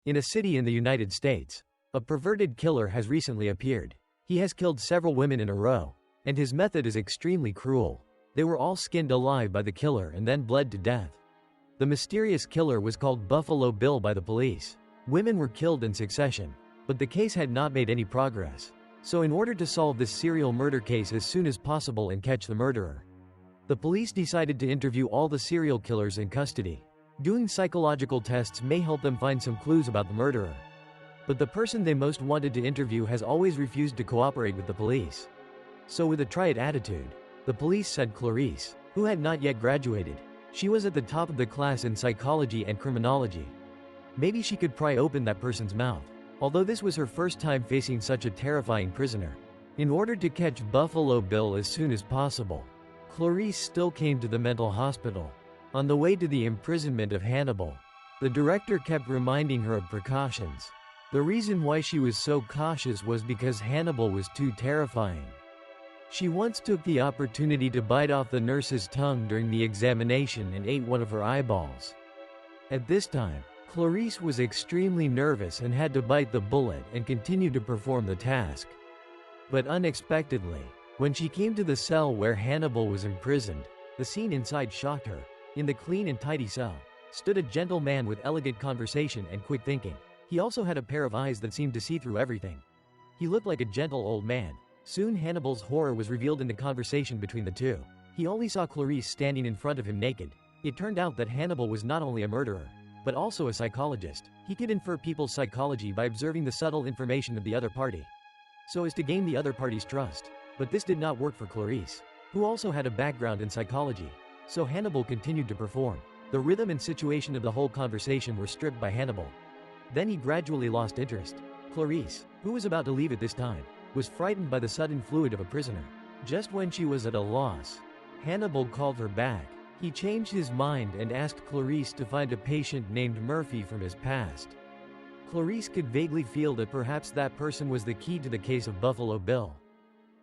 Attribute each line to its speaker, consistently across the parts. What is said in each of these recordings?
Speaker 1: In a city in the United States, a perverted killer has recently appeared. He has killed several women in a row, and his method is extremely cruel. They were all skinned alive by the killer and then bled to death. The mysterious killer was called Buffalo Bill by the police. Women were killed in succession, but the case had not made any progress. So in order to solve this serial murder case as soon as possible and catch the murderer, the police decided to interview all the serial killers in custody. Doing psychological tests may help them find some clues about the murderer. But the person they most wanted to interview has always refused to cooperate with the police. So with a try-it attitude, the police said Clarice, who had not yet graduated. She was at the top of the class in psychology and criminology. Maybe she could pry open that person's mouth. Although this was her first time facing such a terrifying prisoner. In order to catch Buffalo Bill as soon as possible, Clarice still came to the mental hospital. On the way to the imprisonment of Hannibal, the director kept reminding her of precautions. The reason why she was so cautious was because Hannibal was too terrifying. She once took the opportunity to bite off the nurse's tongue during the examination and ate one of her eyeballs. At this time, Clarice was extremely nervous and had to bite the bullet and continue to perform the task. But unexpectedly, when she came to the cell where Hannibal was imprisoned, the scene inside shocked her. In the clean and tidy cell, stood a gentle man with elegant conversation and quick thinking. He also had a pair of eyes that seemed to see through everything. He looked like a gentle old man. Soon Hannibal's horror was revealed in the conversation between the two. He only saw Clarice standing in front of him naked. It turned out that Hannibal was not only a murderer, but also a psychologist. He could infer people's psychology by observing the subtle information of the other party, so as to gain the other party's trust. But this did not work for Clarice, who also had a background in psychology. So Hannibal continued to perform. The rhythm and situation of the whole conversation were stripped by Hannibal. Then he gradually lost interest. Clarice, who was about to leave at this time, was frightened by the sudden fluid of a prisoner. Just when she was at a loss, Hannibal called her back. He changed his mind and asked Clarice to find a patient named Murphy from his past. Clarice could vaguely feel that perhaps that person was the key to the case of Buffalo Bill.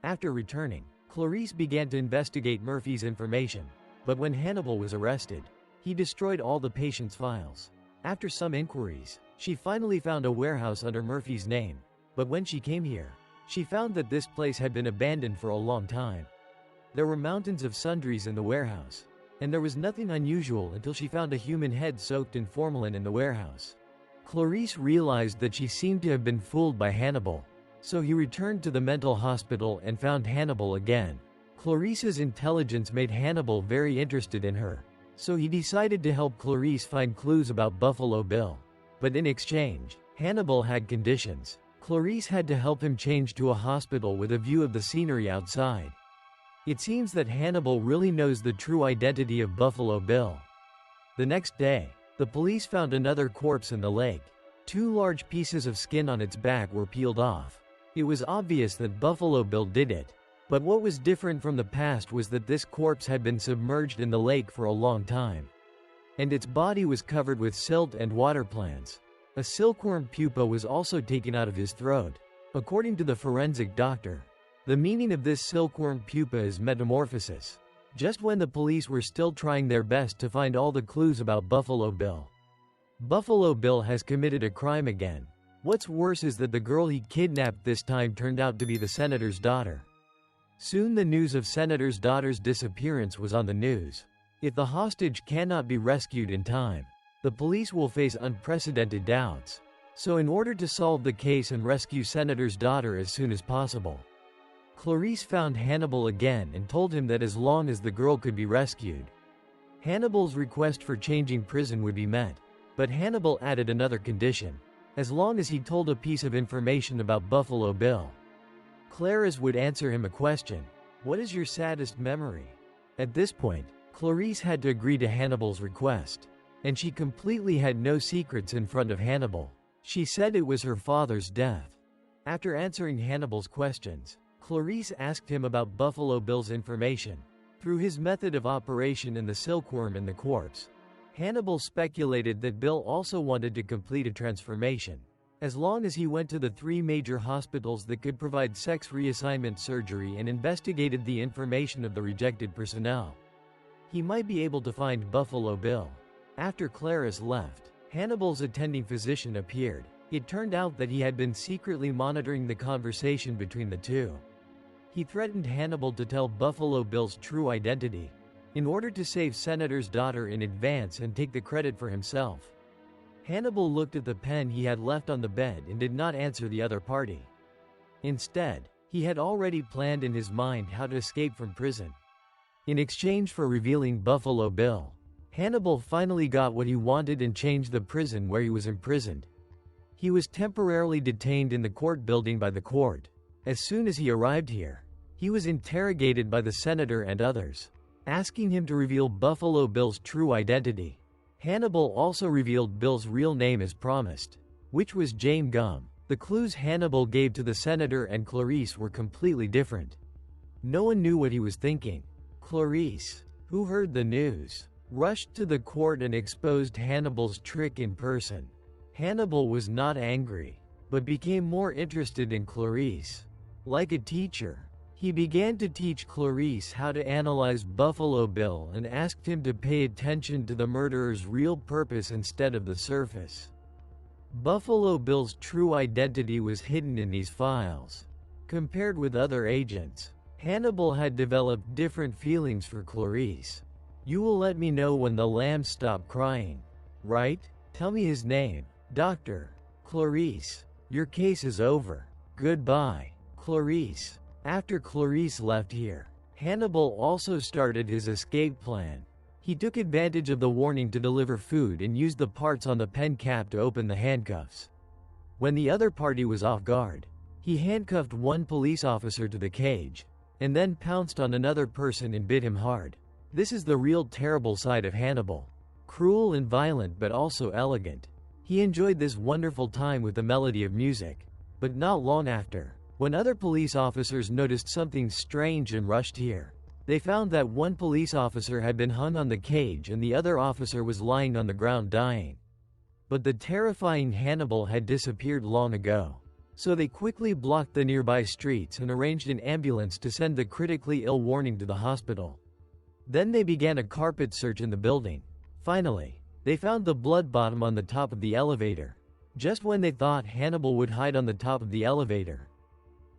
Speaker 1: After returning, Clarice began to investigate Murphy's information. But when Hannibal was arrested, he destroyed all the patient's files. After some inquiries, she finally found a warehouse under Murphy's name. But when she came here, she found that this place had been abandoned for a long time. There were mountains of sundries in the warehouse, and there was nothing unusual until she found a human head soaked in formalin in the warehouse. Clarice realized that she seemed to have been fooled by Hannibal, so he returned to the mental hospital and found Hannibal again. Clarice's intelligence made Hannibal very interested in her, so he decided to help Clarice find clues about Buffalo Bill. But in exchange, Hannibal had conditions. Clarice had to help him change to a hospital with a view of the scenery outside. It seems that Hannibal really knows the true identity of Buffalo Bill. The next day, the police found another corpse in the lake. 2 large pieces of skin on its back were peeled off. It was obvious that Buffalo Bill did it. But what was different from the past was that this corpse had been submerged in the lake for a long time. And its body was covered with silt and water plants. A silkworm pupa was also taken out of his throat. According to the forensic doctor, the meaning of this silkworm pupa is metamorphosis. Just when the police were still trying their best to find all the clues about Buffalo Bill, Buffalo Bill has committed a crime again. What's worse is that the girl he kidnapped this time turned out to be the senator's daughter. Soon the news of Senator's daughter's disappearance was on the news. If the hostage cannot be rescued in time, the police will face unprecedented doubts. So in order to solve the case and rescue Senator's daughter as soon as possible, Clarice found Hannibal again and told him that as long as the girl could be rescued, Hannibal's request for changing prison would be met. But Hannibal added another condition: as long as he told a piece of information about Buffalo Bill, Clarice would answer him a question. What is your saddest memory? At this point, Clarice had to agree to Hannibal's request. And she completely had no secrets in front of Hannibal. She said it was her father's death. After answering Hannibal's questions, Clarice asked him about Buffalo Bill's information. Through his method of operation and the silkworm in the corpse, Hannibal speculated that Bill also wanted to complete a transformation. As long as he went to the 3 major hospitals that could provide sex reassignment surgery and investigated the information of the rejected personnel, he might be able to find Buffalo Bill. After Clarice left, Hannibal's attending physician appeared. It turned out that he had been secretly monitoring the conversation between the two. He threatened Hannibal to tell Buffalo Bill's true identity, in order to save Senator's daughter in advance and take the credit for himself. Hannibal looked at the pen he had left on the bed and did not answer the other party. Instead, he had already planned in his mind how to escape from prison. In exchange for revealing Buffalo Bill, Hannibal finally got what he wanted and changed the prison where he was imprisoned. He was temporarily detained in the court building by the court. As soon as he arrived here, he was interrogated by the senator and others, asking him to reveal Buffalo Bill's true identity. Hannibal also revealed Bill's real name as promised, which was James Gum. The clues Hannibal gave to the senator and Clarice were completely different. No one knew what he was thinking. Clarice, who heard the news, rushed to the court and exposed Hannibal's trick in person. Hannibal was not angry, but became more interested in Clarice. Like a teacher, he began to teach Clarice how to analyze Buffalo Bill and asked him to pay attention to the murderer's real purpose instead of the surface. Buffalo Bill's true identity was hidden in these files. Compared with other agents, Hannibal had developed different feelings for Clarice. "You will let me know when the lambs stop crying, right? Tell me his name, Doctor. Clarice, your case is over. Goodbye, Clarice." After Clarice left here, Hannibal also started his escape plan. He took advantage of the warning to deliver food and used the parts on the pen cap to open the handcuffs. When the other party was off guard, he handcuffed one police officer to the cage, and then pounced on another person and bit him hard. This is the real terrible side of Hannibal. Cruel and violent but also elegant. He enjoyed this wonderful time with the melody of music. But not long after, when other police officers noticed something strange and rushed here, they found that one police officer had been hung on the cage and the other officer was lying on the ground dying. But the terrifying Hannibal had disappeared long ago. So they quickly blocked the nearby streets and arranged an ambulance to send the critically ill warning to the hospital. Then they began a carpet search in the building. Finally, they found the blood bottom on the top of the elevator. Just when they thought Hannibal would hide on the top of the elevator,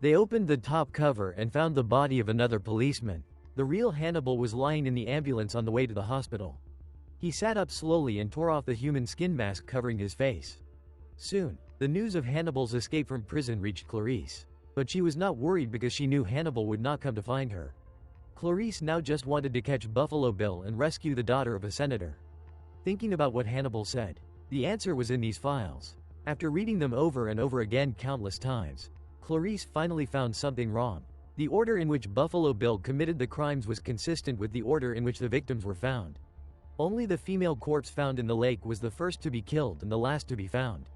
Speaker 1: they opened the top cover and found the body of another policeman. The real Hannibal was lying in the ambulance on the way to the hospital. He sat up slowly and tore off the human skin mask covering his face. Soon, the news of Hannibal's escape from prison reached Clarice. But she was not worried because she knew Hannibal would not come to find her. Clarice now just wanted to catch Buffalo Bill and rescue the daughter of a senator. Thinking about what Hannibal said, the answer was in these files. After reading them over and over again countless times, Clarice finally found something wrong. The order in which Buffalo Bill committed the crimes was consistent with the order in which the victims were found. Only the female corpse found in the lake was the first to be killed and the last to be found.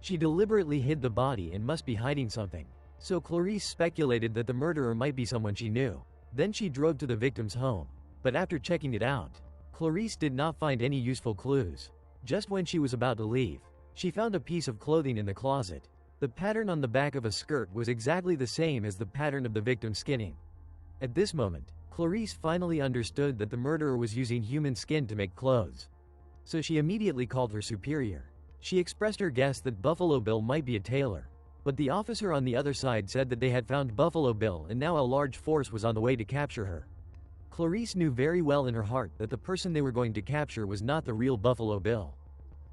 Speaker 1: She deliberately hid the body and must be hiding something. So Clarice speculated that the murderer might be someone she knew. Then she drove to the victim's home. But after checking it out, Clarice did not find any useful clues. Just when she was about to leave, she found a piece of clothing in the closet. The pattern on the back of a skirt was exactly the same as the pattern of the victim's skinning. At this moment, Clarice finally understood that the murderer was using human skin to make clothes. So she immediately called her superior. She expressed her guess that Buffalo Bill might be a tailor. But the officer on the other side said that they had found Buffalo Bill and now a large force was on the way to capture her. Clarice knew very well in her heart that the person they were going to capture was not the real Buffalo Bill.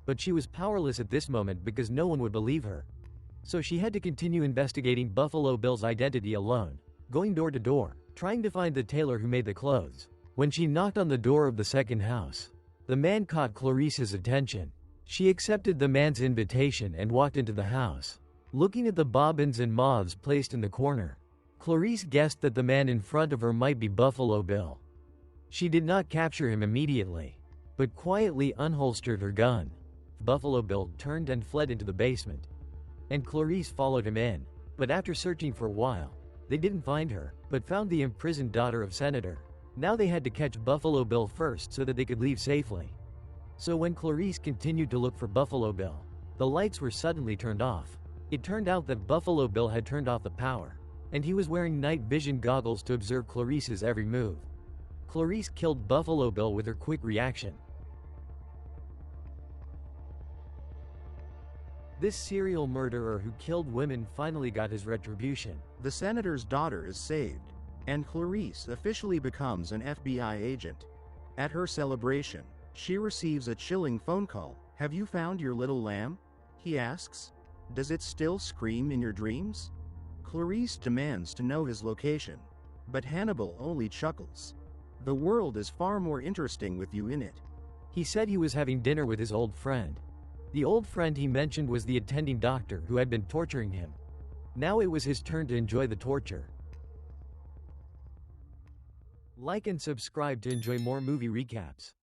Speaker 1: But she was powerless at this moment because no one would believe her. So she had to continue investigating Buffalo Bill's identity alone, going door to door, trying to find the tailor who made the clothes. When she knocked on the door of the second house, the man caught Clarice's attention. She accepted the man's invitation and walked into the house. Looking at the bobbins and moths placed in the corner, Clarice guessed that the man in front of her might be Buffalo Bill. She did not capture him immediately, but quietly unholstered her gun. Buffalo Bill turned and fled into the basement, and Clarice followed him in. But after searching for a while, they didn't find her, but found the imprisoned daughter of Senator. Now they had to catch Buffalo Bill first so that they could leave safely. So when Clarice continued to look for Buffalo Bill, the lights were suddenly turned off. It turned out that Buffalo Bill had turned off the power, and he was wearing night vision goggles to observe Clarice's every move. Clarice killed Buffalo Bill with her quick reaction. This serial murderer who killed women finally got his retribution.
Speaker 2: The senator's daughter is saved, and Clarice officially becomes an FBI agent. At her celebration, she receives a chilling phone call. "Have you found your little lamb?" he asks. "Does it still scream in your dreams?" Clarice demands to know his location, but Hannibal only chuckles. "The world is far more interesting with you in it."
Speaker 1: He said he was having dinner with his old friend. The old friend he mentioned was the attending doctor who had been torturing him. Now it was his turn to enjoy the torture. Like and subscribe to enjoy more movie recaps.